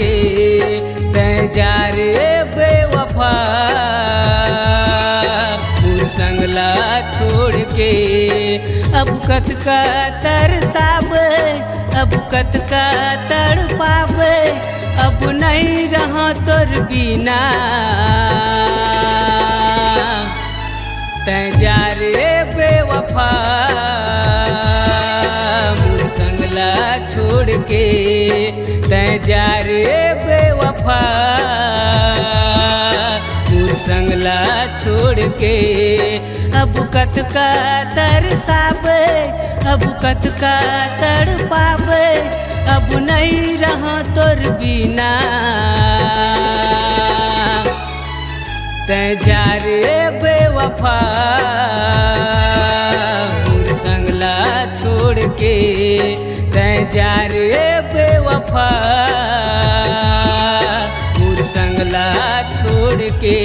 के तैं जा रे बेवफा मोर संगला छोड़ के। अब कत का तरसाबे अब कत का तड़पाबे अब नहीं रहा तोर बिना तैं जा रे बेवफा मोर संगला छोड़ के तैं जा रे बेवफा मोर संगला छोड़ के। अब कत का तरसाबे अब कत का तड़पाबे अब नहीं रहा तोर बिना तैं जा रे बेवफा मोर संगला छोड़ के तैं जा रे बेवफा मोर संगला छोड़ के।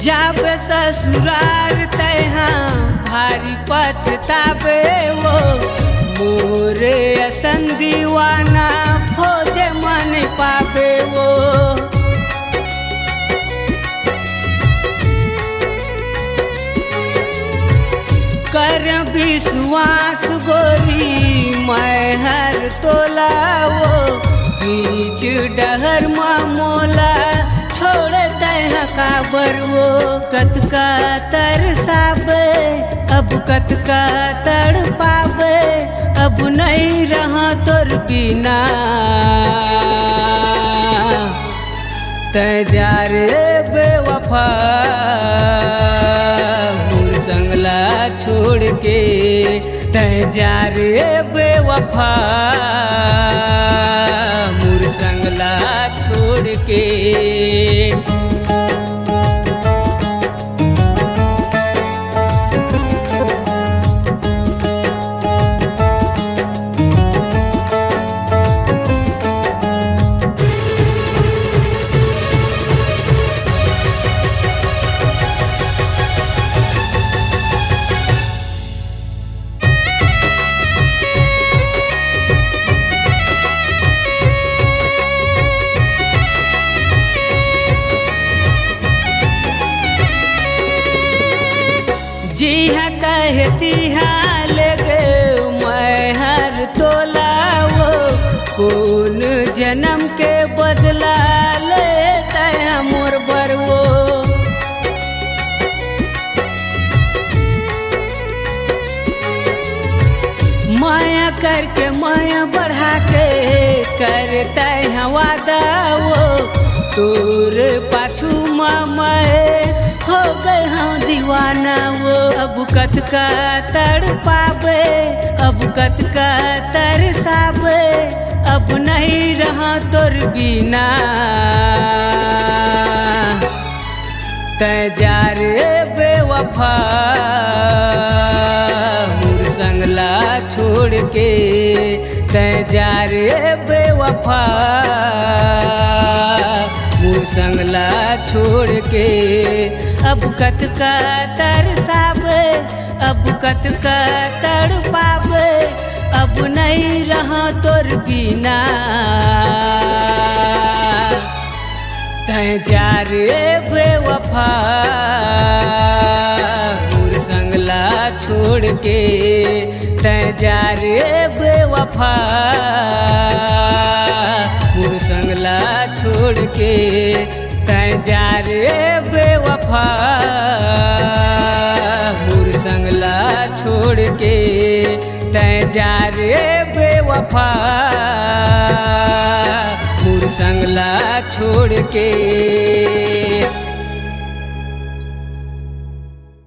जब ससुराल तैहाँ भारी पछताबे वो मोरे असन दीवाना खोजे मन पाबे वो। कर विश्वास गोरी मैं हर तोला वो बीच डहर मामोला छोड़ तैं काबर वो। कत का तरसाबे अब कत का तड़पाबे अब नहीं रहा तोर बिना तैं जा रे बेवफा मोर संगला छोड़ के तैं जा रे बेवफा मोर संगला छोड़ के। जी हाँ कहती हाँ लगे मैं हर तोला वो कौन जन्म के बदला लेता है मोर बर वो। माया करके माया बढ़ा के करता है वादा वो तोर पाछू मामा हो गए हाँ दीवाना वो। अब कत का तड़पाबे अब कत का तरसाबे अब नहीं रहा तोर बिना तैं जा रे बेवफा मोर संगला छोड़ के तैं जा रे बेवफा मोर संगला छोड़ के। अब कत का तरसाबे अब कत का तड़पाबे अब नहीं रहा तोर बिना तैं जा रे बेवफा मोर संगला छोड़ के तैं जा रे बेवफा मोर संगला छोड़ के तैं जा रे बेवफा मोर संगला छोड़ के तैं जा रे बेवफा मोर संगला छोड़ के।